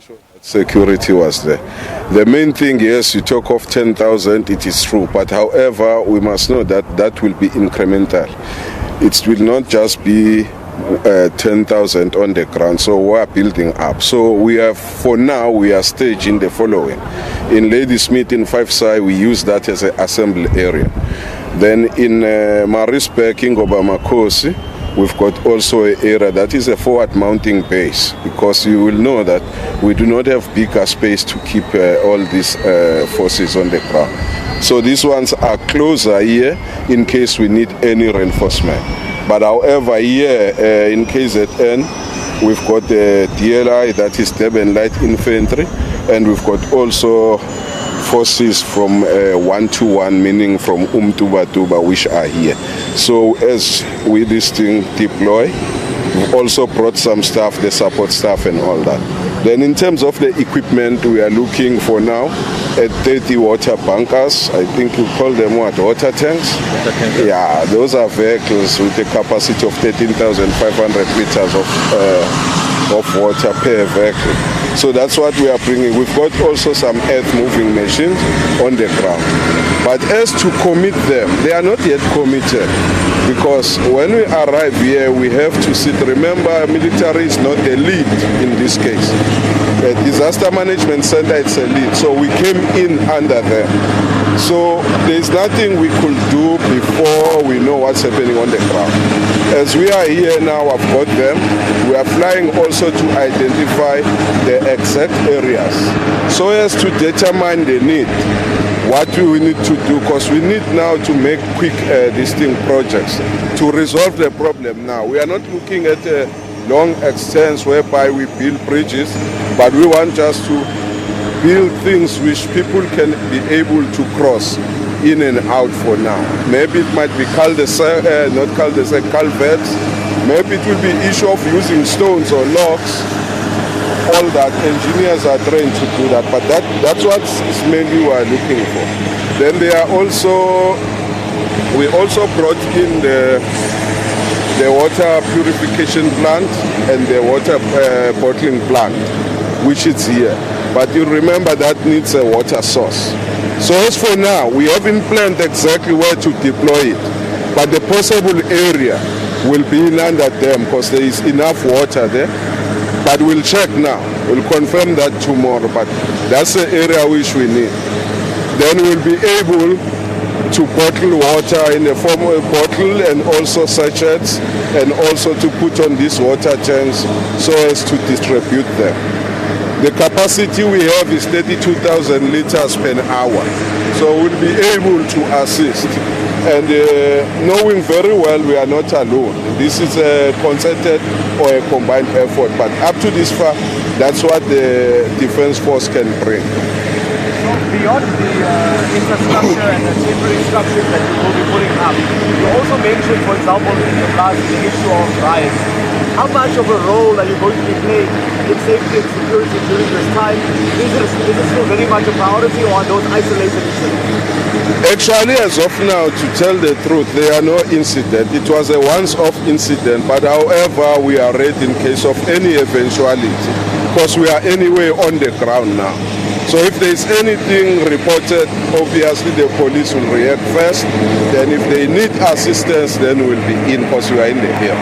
ensure that security was there. The main thing, yes, you talk of 10,000, it is true, but however, we must know that that will be incremental. It will not just be 10,000 on the ground, so we are building up. So we have, for now, we are staging the following. In Ladysmith, in Five Side, we use that as an assembly area. Then in Maritzburg, King Obama Kosi, we've got also an area that is a forward mounting base, because you will know that we do not have bigger space to keep all these forces on the ground. So these ones are closer here in case we need any reinforcement. But however, here in KZN, we've got the DLI, that is Durban Light Infantry, and we've got also forces from 121, meaning from Tuba, which are here. So as we this thing deploy, we've also brought some staff, the support staff and all that. Then in terms of the equipment, we are looking for now at 30 water bunkers. I think you call them what? Water tanks? Water tanks. Yeah, those are vehicles with a capacity of 13,500 liters of water per vehicle. So that's what we are bringing. We've got also some earth-moving machines on the ground. But as to commit them, they are not yet committed. Because when we arrive here, we have to sit. Remember, military is not the lead in this case. The Disaster Management Center, it's a lead. So we came in under them. So there's nothing we could do before we know what's happening on the ground. As we are here now, I've got them. We are flying also to identify the exact areas so as to determine the need, what we need to do, because we need now to make quick distinct projects to resolve the problem now. We are not looking at a long extents whereby we build bridges, but we want just to build things which people can be able to cross in and out for now. Maybe it might be cul-de-sac, not cul-de-sac, culverts. Maybe it will be issue of using stones or logs. All that, engineers are trained to do that, but that's what mainly we are looking for. Then there are also, we also brought in the water purification plant and the water bottling plant, which is here. But you remember that needs a water source. So as for now, we haven't planned exactly where to deploy it, but the possible area will be in under them because there is enough water there. But we'll check now. We'll confirm that tomorrow, but that's the area which we need. Then we'll be able to bottle water in the form of a bottle and also sachets, and also to put on these water tanks so as to distribute them. The capacity we have is 32,000 liters per hour. So we'll be able to assist. And knowing very well we are not alone. This is a concerted or a combined effort. But up to this far, that's what the Defense Force can bring. So beyond the infrastructure and the temporary structures that you will be putting up, you also mentioned, for example, in the last the issue of riots. How much of a role are you going to be playing in safety and security during this time? Is it still very much a priority, or are those isolated incidents? Actually, as of now, to tell the truth, there are no incident. It was a once-off incident, but however, we are ready in case of any eventuality, because we are anyway on the ground now. So if there is anything reported, obviously the police will react first. Then if they need assistance, then we'll be in, because we are in the hill.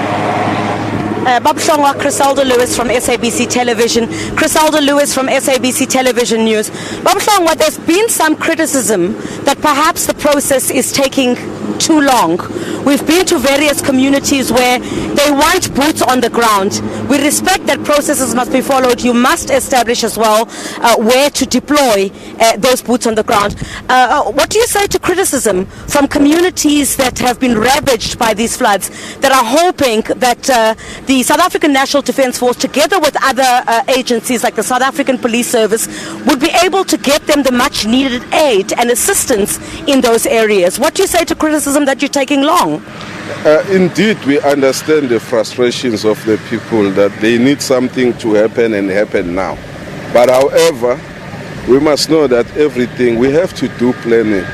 Bob Shongwa, Chriselda Lewis from SABC Television. Chriselda Lewis from SABC Television News. Bob Shongwa, there's been some criticism that perhaps the process is taking too long. We've been to various communities where they want boots on the ground. We respect that processes must be followed. You must establish as well where to deploy those boots on the ground. What do you say to criticism from communities that have been ravaged by these floods, that are hoping that the South African National Defence Force, together with other agencies like the South African Police Service, would be able to get them the much needed aid and assistance in those areas? What do you say to criticism that you're taking long? Indeed, we understand the frustrations of the people that they need something to happen and happen now. But however, we must know that everything, we have to do planning.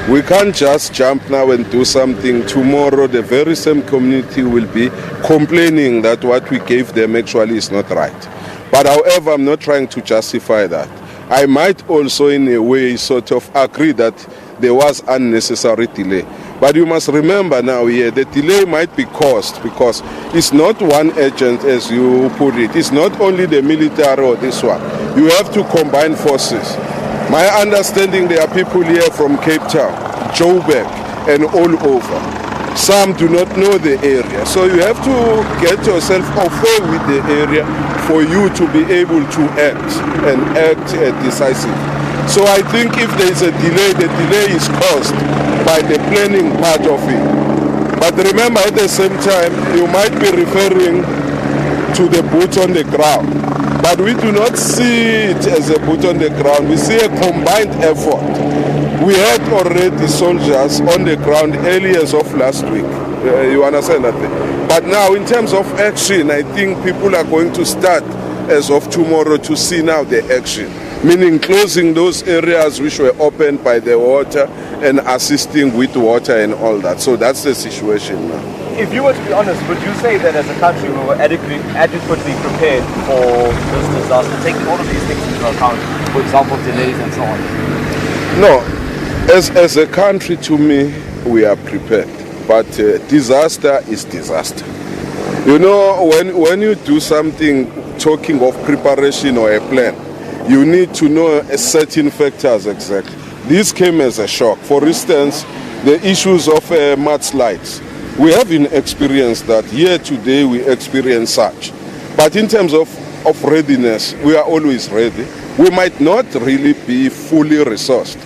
We can't just jump now and do something. Tomorrow, the very same community will be complaining that what we gave them actually is not right. But however, I'm not trying to justify that. I might also in a way sort of agree that there was unnecessary delay. But you must remember now here, the delay might be caused because it's not one agent as you put it. It's not only the military or this one. You have to combine forces. My understanding, there are people here from Cape Town, Joburg, and all over. Some do not know the area. So you have to get yourself away with the area for you to be able to act and act decisive. So I think if there is a delay, the delay is caused by the planning part of it. But remember, at the same time, you might be referring to the boots on the ground. But we do not see it as a boot on the ground. We see a combined effort. We had already soldiers on the ground early as of last week. You understand that? But now, in terms of action, I think people are going to start as of tomorrow to see now the action. Meaning closing those areas which were opened by the water and assisting with water and all that. So that's the situation now. If you were to be honest, would you say that as a country we were adequately prepared for this disaster, taking all of these things into account, for example, delays and so on? No. As a country, to me, we are prepared. But disaster is disaster. You know, when you do something, talking of preparation or a plan, you need to know certain factors exactly. This came as a shock. For instance, the issues of mudslides. We haven't experienced that. Here today we experience such. But in terms of readiness, we are always ready. We might not really be fully resourced,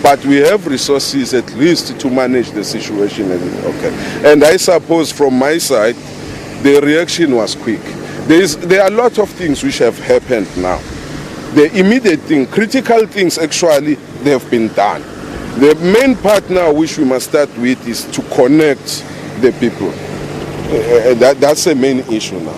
but we have resources at least to manage the situation. Okay. And I suppose from my side, the reaction was quick. There are a lot of things which have happened now. The immediate thing, critical things actually, they have been done. The main part now which we must start with is to connect the people. That's the main issue now.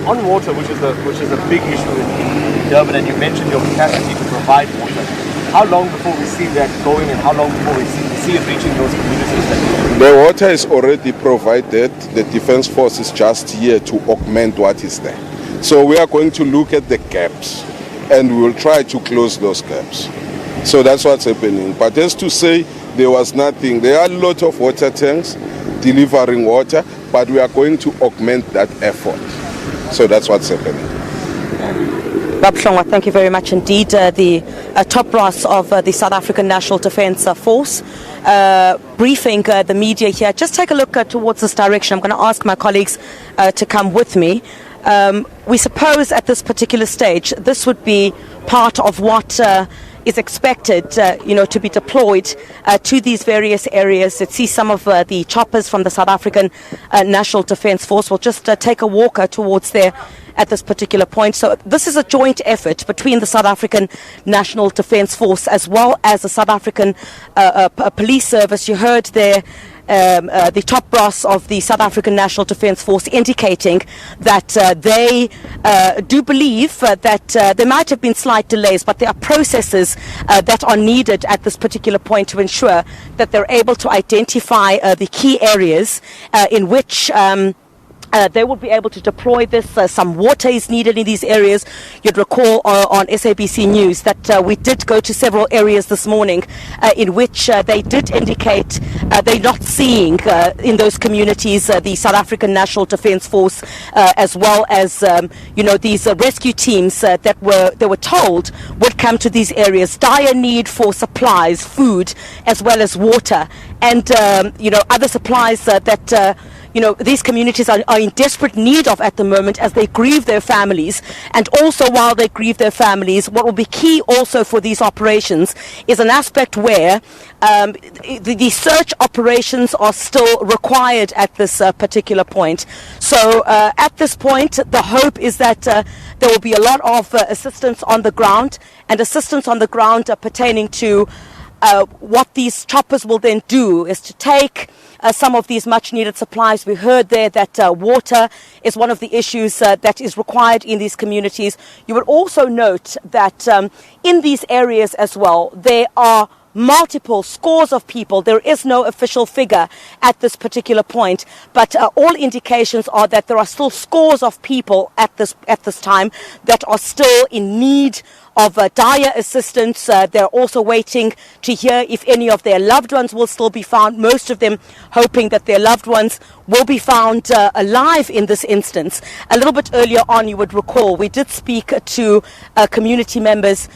On water, which is a big issue in Durban, and you mentioned your capacity to provide water. How long before we see that going, and how long before we see it reaching those communities? The water is already provided. The Defence Force is just here to augment what is there. So we are going to look at the gaps, and we will try to close those gaps. So that's what's happening. But as to say there was nothing, there are a lot of water tanks delivering water, but we are going to augment that effort. So that's what's happening. Babshongwa, thank you very much indeed. The top brass of the South African National Defence Force briefing the media here. Just take a look towards this direction. I'm going to ask my colleagues to come with me. We suppose at this particular stage this would be part of what is expected to be deployed to these various areas. Let's see some of the choppers from the South African National Defence Force. We'll just take a walk towards there at this particular point. So this is a joint effort between the South African National Defence Force as well as the South African Police Service. You heard there the top brass of the South African National Defence Force indicating that they do believe that there might have been slight delays, but there are processes that are needed at this particular point to ensure that they're able to identify the key areas in which they will be able to deploy this. Some water is needed in these areas. You'd recall on SABC News that we did go to several areas this morning in which they did indicate they're not seeing in those communities the South African National Defence Force as well as these rescue teams that they were told would come to these areas. Dire need for supplies, food, as well as water, and other supplies that these communities are in desperate need of at the moment as they grieve their families. And also while they grieve their families, what will be key also for these operations is an aspect where the search operations are still required at this particular point. So at this point, the hope is that there will be a lot of assistance on the ground, and assistance on the ground pertaining to what these choppers will then do is to take some of these much needed supplies. We heard there that water is one of the issues that is required in these communities. You would also note that in these areas as well, there are multiple scores of people. There is no official figure at this particular point, but all indications are that there are still scores of people at this time that are still in need of dire assistance. They're also waiting to hear if any of their loved ones will still be found, most of them hoping that their loved ones will be found alive in this instance. A little bit earlier on, you would recall, we did speak to community members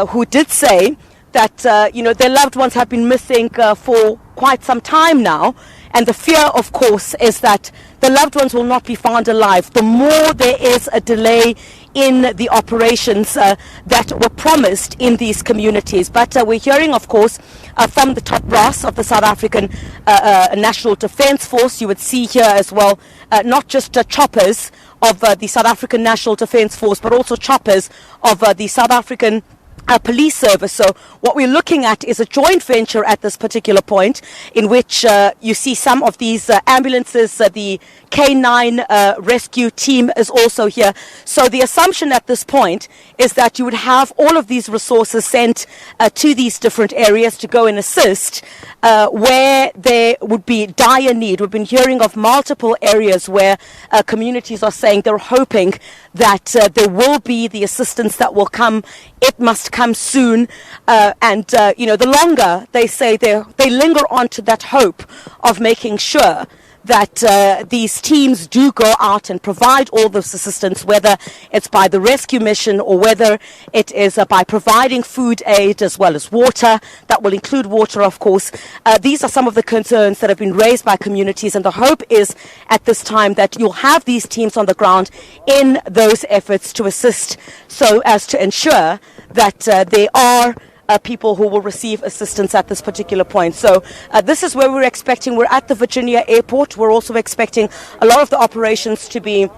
who did say that their loved ones have been missing for quite some time now, and the fear, of course, is that the loved ones will not be found alive. The more there is a delay in the operations that were promised in these communities. But we're hearing, of course, from the top brass of the South African National Defence Force. You would see here as well, not just choppers of the South African National Defence Force, but also choppers of the South African police service. So what we're looking at is a joint venture at this particular point, in which you see some of these ambulances. The K9 rescue team is also here. So the assumption at this point is that you would have all of these resources sent to these different areas to go and assist where there would be dire need. We've been hearing of multiple areas where communities are saying they're hoping that there will be the assistance that will come. It must come soon, the longer they say they linger on to that hope of making sure that these teams do go out and provide all this assistance, whether it's by the rescue mission or whether it is by providing food aid as well as water. That will include water, of course. These are some of the concerns that have been raised by communities, and the hope is at this time that you'll have these teams on the ground in those efforts to assist, so as to ensure that there are people who will receive assistance at this particular point. So this is where we're expecting. We're at the Virginia airport. We're also expecting a lot of the operations to be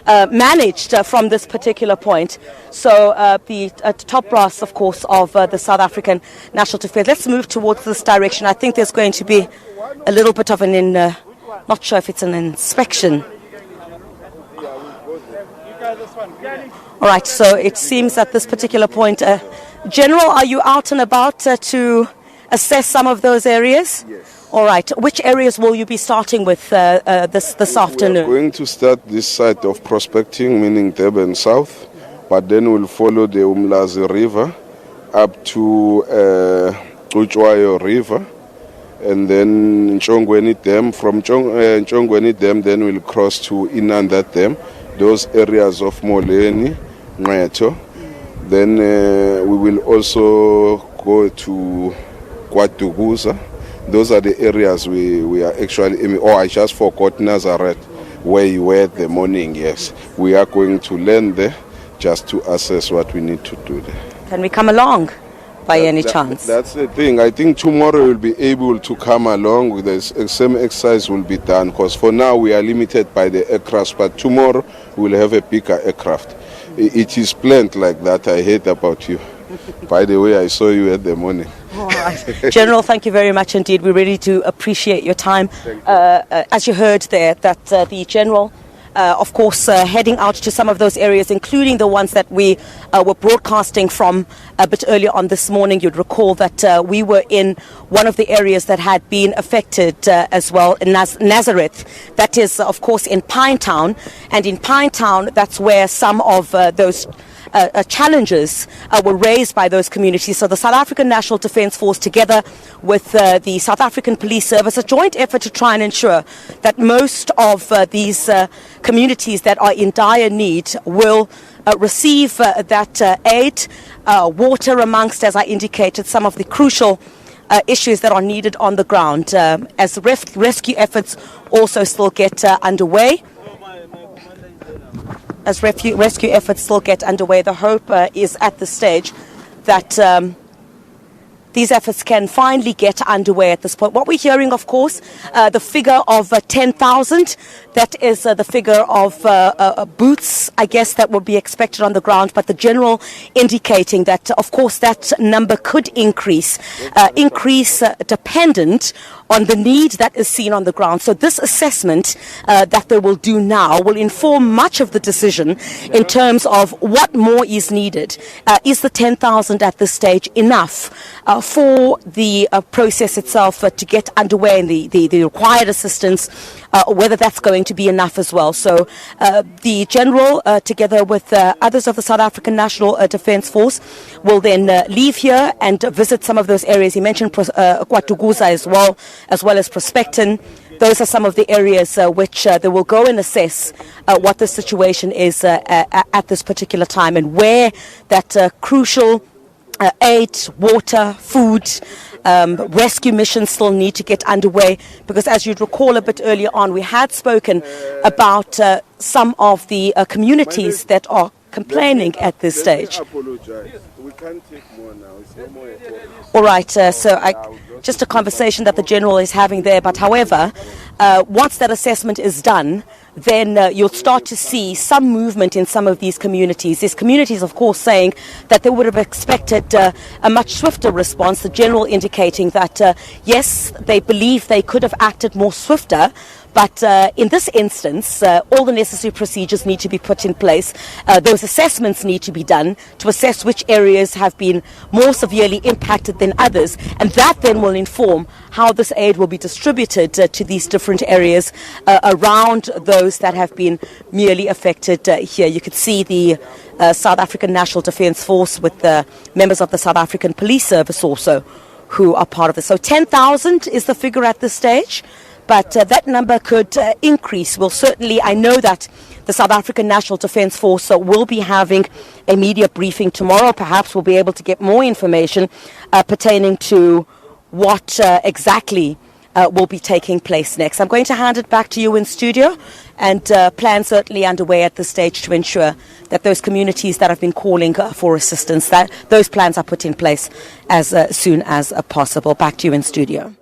managed from this particular point. So the top brass, of course, of the South African National Defence. Let's move towards this direction. I think there's going to be a little bit of an not sure if it's an inspection. All right, so it seems at this particular point, General, are you out and about to assess some of those areas? Yes. All right, which areas will you be starting with this afternoon? We're going to start this side of prospecting, meaning Durban South, but then we'll follow the Umlazi River up to Uchwayo River, and then Nchongweni Dam. From Nchongweni Dam, then we'll cross to Inanda Dam, those areas of Moleni, Nqetho. Then we will also go to Kwatuguza. Those are the areas we are actually... I just forgot Nazareth, where you were the morning, yes. We are going to land there just to assess what we need to do there. Can we come along by any chance? That's the thing. I think tomorrow we'll be able to come along with the same exercise will be done, because for now we are limited by the aircraft, but tomorrow we'll have a bigger aircraft. It is planned like that. I heard about you. By the way, I saw you at the morning. All right. General, thank you very much indeed. We really do appreciate your time. As you heard there, that the General, of course, heading out to some of those areas, including the ones that we were broadcasting from a bit earlier on this morning. You'd recall that we were in one of the areas that had been affected as well, in Nazareth. That is, of course, in Pinetown. And in Pinetown, that's where some of those challenges were raised by those communities. So the South African National Defence Force, together with the South African Police Service, a joint effort to try and ensure that most of these communities that are in dire need will receive that aid, water amongst, as I indicated, some of the crucial issues that are needed on the ground, as rescue efforts also still get underway. As rescue efforts still get underway, the hope is at this stage that these efforts can finally get underway at this point. What we're hearing, of course, the figure of 10,000, that is the figure of boots, I guess, that would be expected on the ground, but the general indicating that, of course, that number could increase dependent on the need that is seen on the ground. So this assessment that they will do now will inform much of the decision in terms of what more is needed. Is the 10,000 at this stage enough for the process itself to get underway and the required assistance, whether that's going to be enough as well. So the General, together with others of the South African National Defence Force, will then leave here and visit some of those areas. He mentioned KwaDukuza as well as Prospecton. Those are some of the areas which they will go and assess what the situation is at this particular time, and where that crucial aid, water, food, rescue missions still need to get underway. Because as you'd recall a bit earlier on, we had spoken about some of the communities that are complaining at this stage. We can't take more now. It's no more. All right, just a conversation that the General is having there. But however, once that assessment is done, then you'll start to see some movement in some of these communities. These communities, of course, saying that they would have expected a much swifter response. The General indicating that, yes, they believe they could have acted more swifter. But in this instance, all the necessary procedures need to be put in place. Those assessments need to be done to assess which areas have been more severely impacted than others. And that then will inform how this aid will be distributed to these different areas around those that have been merely affected here. You could see the South African National Defence Force with the members of the South African Police Service also who are part of this. So 10,000 is the figure at this stage. But that number could increase. Well, certainly, I know that the South African National Defence Force will be having a media briefing tomorrow. Perhaps we'll be able to get more information pertaining to what exactly will be taking place next. I'm going to hand it back to you in studio, and plans certainly underway at this stage to ensure that those communities that have been calling for assistance, that those plans are put in place as soon as possible. Back to you in studio.